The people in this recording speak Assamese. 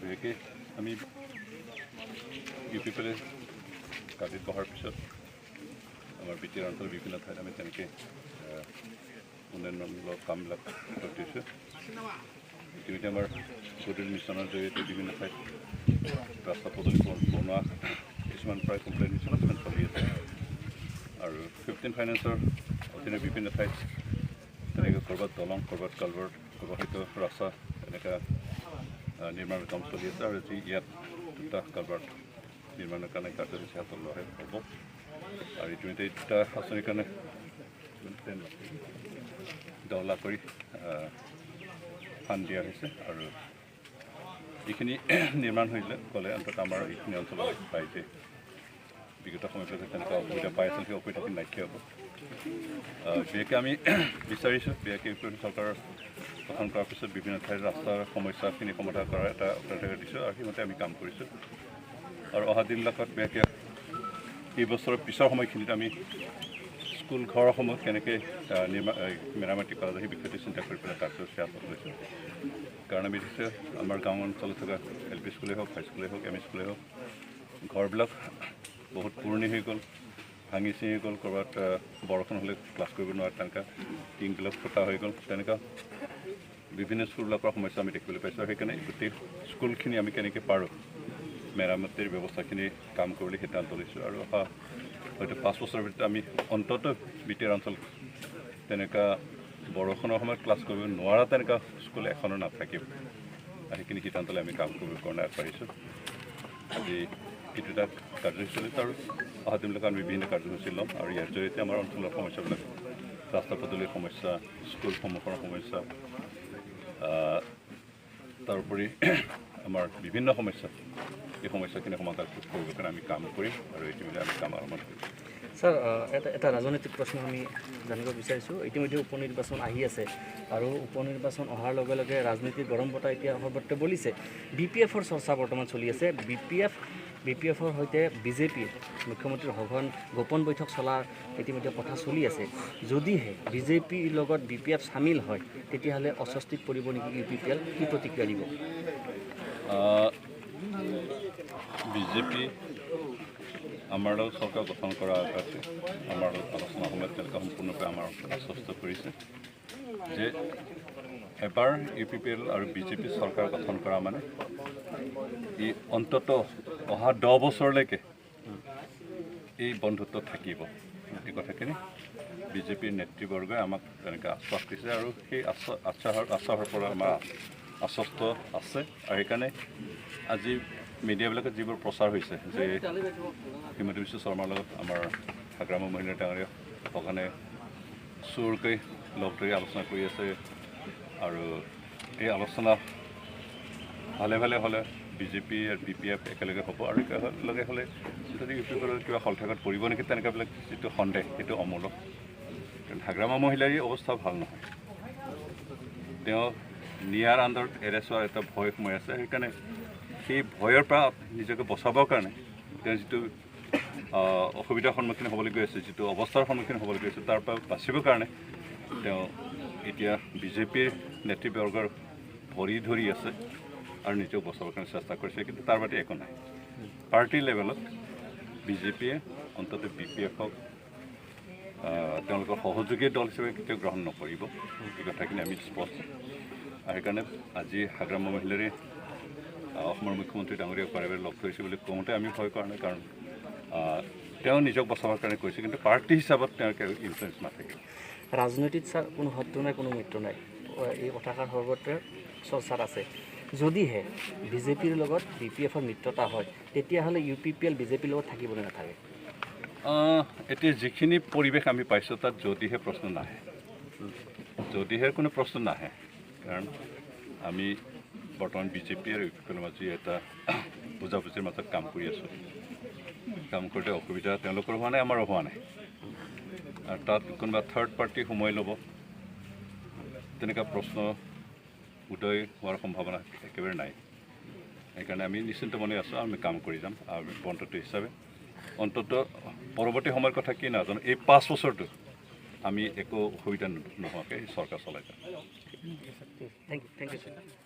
বিশেষকৈ আমি ইউ পি পি এল কাজিত বহাৰ পিছত আমাৰ বি টি আৰ অঞ্চলৰ বিভিন্ন ঠাইত আমি তেনেকৈ উন্নয়নমূলক কামবিলাক কৰি দিছোঁ। ইতিমধ্যে আমাৰ গধূলি মিছনৰ জৰিয়তে বিভিন্ন ঠাইত ৰাস্তা পদূলি বনোৱা কিছুমান প্ৰায় কমপ্লেইন কিছুমান চলি আছে আৰু 15 ফাইনেন্সৰ অধীনে বিভিন্ন ঠাইত তেনেকৈ ক'ৰবাত দলং, ক'ৰবাত কালভাৰ্ট, ক'ৰবাত হয়তো ৰাস্তা এনেকুৱা নিৰ্মাণৰ কাম চলি আছে আৰু যি ইয়াত দুটা কালভাৰ্ট নিৰ্মাণৰ কাৰণে কাৰ্যসূচী হাতত লোৱা হ'ব আৰু ইতিমধ্যে দুটা আঁচনিৰ কাৰণে 10 লাখ কৰি ফাণ্ড দিয়া হৈছে আৰু এইখিনি নিৰ্মাণ হৈ গ'লে অন্তত আমাৰ এইখিনি অঞ্চলত পাই যে বিগত সময়বিলাকত তেনেকুৱা অসুবিধা পাই আছিল সেই অসুবিধাখিনি নাইকিয়া হ'ব। বিশেষকৈ আমি বিচাৰিছোঁ বিশেষকৈ চৰকাৰ গঠন কৰাৰ পিছত বিভিন্ন ঠাইত ৰাস্তাৰ সমস্যাখিনি সমাধান কৰাৰ এটা অগ্ৰাধিকাৰ দিছোঁ আৰু সেইমতে আমি কাম কৰিছোঁ আৰু অহা দিনবিলাকত বিশেষকৈ এই বছৰৰ পিছৰ সময়খিনিত আমি স্কুল ঘৰসমূহ কেনেকৈ মেৰামতি কৰা যায় সেই বিষয়টো চিন্তা কৰি পেলাই কাৰ্যসূচী হাতত লৈছোঁ। কাৰণ আমি দেখিছোঁ আমাৰ গাঁও অঞ্চলত থকা LP স্কুলেই হওক, হাইস্কুলেই হওক, ME স্কুলেই হওক, ঘৰবিলাক বহুত পুৰণি হৈ গ'ল, ভাঙি চিঙি গ'ল, ক'ৰবাত বৰষুণ হ'লে ক্লাছ কৰিব নোৱাৰে, তেনেকুৱা টিংবিলাক ফুটা হৈ গ'ল, তেনেকুৱা বিভিন্ন স্কুলবিলাকৰ সমস্যা আমি দেখিবলৈ পাইছোঁ। সেইকাৰণে গোটেই স্কুলখিনি আমি কেনেকৈ পাৰোঁ মেৰামতিৰ ব্যৱস্থাখিনি কাম কৰিবলৈ সিদ্ধান্ত লৈছোঁ আৰু অহা হয়তো 5 বছৰৰ ভিতৰত আমি অন্ততঃ BTR অঞ্চল তেনেকুৱা বৰষুণৰ সময়ত ক্লাছ কৰিব নোৱাৰা তেনেকুৱা স্কুল এখনো নাথাকিব। সেইখিনি সিদ্ধান্ত লৈ আমি কাম কৰিবৰ কাৰণে আগবাঢ়িছোঁ। আজি এইটো এটা কাৰ্যসূচী চলিছে আৰু অহা দিনলৈকে আমি বিভিন্ন কাৰ্যসূচী ল'ম আৰু ইয়াৰ জৰিয়তে আমাৰ অঞ্চলৰ সমস্যাবিলাক ৰাস্তা পদূলিৰ সমস্যা, স্কুলসমূহৰ সমস্যা, তাৰোপৰি আমাৰ বিভিন্ন সমস্যা এই সমস্যাখিনি সমাধান কৰিবৰ কাৰণে আমি কাম কৰিম আৰু ইতিমধ্যে আমি কাম আৰম্ভ কৰিম। স্যাৰ এটা ৰাজনৈতিক প্ৰশ্ন আমি জানিব বিচাৰিছোঁ। ইতিমধ্যে উপ নিৰ্বাচন আহি আছে আৰু উপ নিৰ্বাচন অহাৰ লগে লগে ৰাজনীতিৰ গৰম বতাহ এতিয়া সৰ্বত্ৰ বলিছে। BPFৰ চৰ্চা বৰ্তমান চলি আছে। BPFৰ সৈতে BJPৰ মুখ্যমন্ত্ৰী সঘন গোপন বৈঠক চলাৰ ইতিমধ্যে কথা চলি আছে। যদিহে BJPৰ লগত BPF চামিল হয় তেতিয়াহ'লে অস্বস্তিত পৰিব নেকি UPPL? কি প্ৰতিক্ৰিয়া দিব? BJP আমাৰ লগত চৰকাৰ গঠন কৰাৰ আগতে আমাৰ লগত আলোচনাৰ সময়ত তেওঁলোকে সম্পূৰ্ণৰূপে আমাৰ আশ্বস্ত কৰিছে যে এবাৰ UPPL আৰু BJP চৰকাৰ গঠন কৰা মানে ই অন্ততঃ অহা 10 বছৰলৈকে এই বন্ধুত্ব থাকিব। এই কথাখিনি BJPৰ নেতৃবৰ্গই আমাক তেনেকৈ আশ্বাস দিছে আৰু সেই আশ্বাসৰ পৰা আমাৰ আশ্বস্ত আছে আৰু সেইকাৰণে আজি মিডিয়াবিলাকত যিবোৰ প্ৰচাৰ হৈছে যে হিমন্ত বিশ্ব শৰ্মাৰ লগত আমাৰ হাগ্ৰামৰ মহিলা ডাঙৰীয়া সঘনে চোৰকৈ লগ ধৰি আলোচনা কৰি আছে আৰু এই আলোচনা ভালে ভালে হ'লে BJP আৰু BPF একেলগে হ'ব আৰু একেলগে হ'লে যদি UPPৰ কিবা হলঠেকত পৰিব নেকি তেনেকুৱাবিলাক যিটো সন্দেহ সেইটো অমূলক। কাৰণ হাগ্ৰামৰ মহিলাৰ অৱস্থা ভাল নহয়, তেওঁ নিয়াৰ আণ্ডাৰত এৰেষ্ট হোৱাৰ এটা ভয় সোমাই আছে। সেইকাৰণে সেই ভয়ৰ পৰা নিজকে বচাবৰ কাৰণে তেওঁ যিটো অসুবিধাৰ সন্মুখীন হ'বলৈ গৈ আছে, যিটো অৱস্থাৰ সন্মুখীন হ'বলৈ গৈ আছে, তাৰ পৰা বাচিবৰ কাৰণে তেওঁ এতিয়া BJPৰ নেতৃবৰ্গৰ ভৰি ধৰি আছে আৰু নিজক বচাবৰ কাৰণে চেষ্টা কৰিছে। কিন্তু তাৰ বাদে একো নাই। পাৰ্টি লেভেলত BJPয়ে অন্ততঃ BPFক তেওঁলোকৰ সহযোগী দল হিচাপে কেতিয়াও গ্ৰহণ নকৰিব। এই কথাখিনি আমি স্পষ্ট আৰু সেইকাৰণে আজি হাগ্ৰামৰ মহিলাৰে অসমৰ মুখ্যমন্ত্ৰী ডাঙৰীয়াক বাৰে বাৰে লগ ধৰিছে বুলি কওঁতে আমি ভয় কৰা নাই, কাৰণ তেওঁ নিজক বচাবৰ কাৰণে কৈছে, কিন্তু পাৰ্টি হিচাপত তেওঁৰ ইনফ্লুৱেঞ্চ নাথাকে। ৰাজনীতিত ছাৰ কোনো শত্ৰু নাই, কোনো মিত্ৰ নাই, এই কথাষাৰ সৰ্বত্ৰ চৰ্চাত আছে। যদিহে BJPৰ লগত BPFৰ মিত্ৰতা হয় তেতিয়াহ'লে UPPL BJPৰ লগত থাকিবলৈ নাথাকে। এতিয়া যিখিনি পৰিৱেশ আমি পাইছোঁ তাত যদিহে প্ৰশ্ন নাহে, যদিহে কোনো প্ৰশ্ন নাহে, কাৰণ আমি বৰ্তমান BJP আৰু UPPৰ মাজত এটা বুজাবুজিৰ মাজত কাম কৰি আছোঁ। কাম কৰোঁতে অসুবিধা তেওঁলোকৰ হোৱা নাই, আমাৰো হোৱা নাই আৰু তাত কোনোবা থাৰ্ড পাৰ্টি সোমাই ল'ব তেনেকুৱা প্ৰশ্ন উদয় হোৱাৰ সম্ভাৱনা একেবাৰে নাই। সেইকাৰণে আমি নিশ্চিন্ত মনে আছোঁ, আমি কাম কৰি যাম আৰু বন্ধুত্ব হিচাপে অন্ততঃ পৰৱৰ্তী সময়ৰ কথা কি নাজানো, এই 5 বছৰটো আমি একো অসুবিধা নোহোৱাকৈ চৰকাৰ চলাই যাম। Thank U.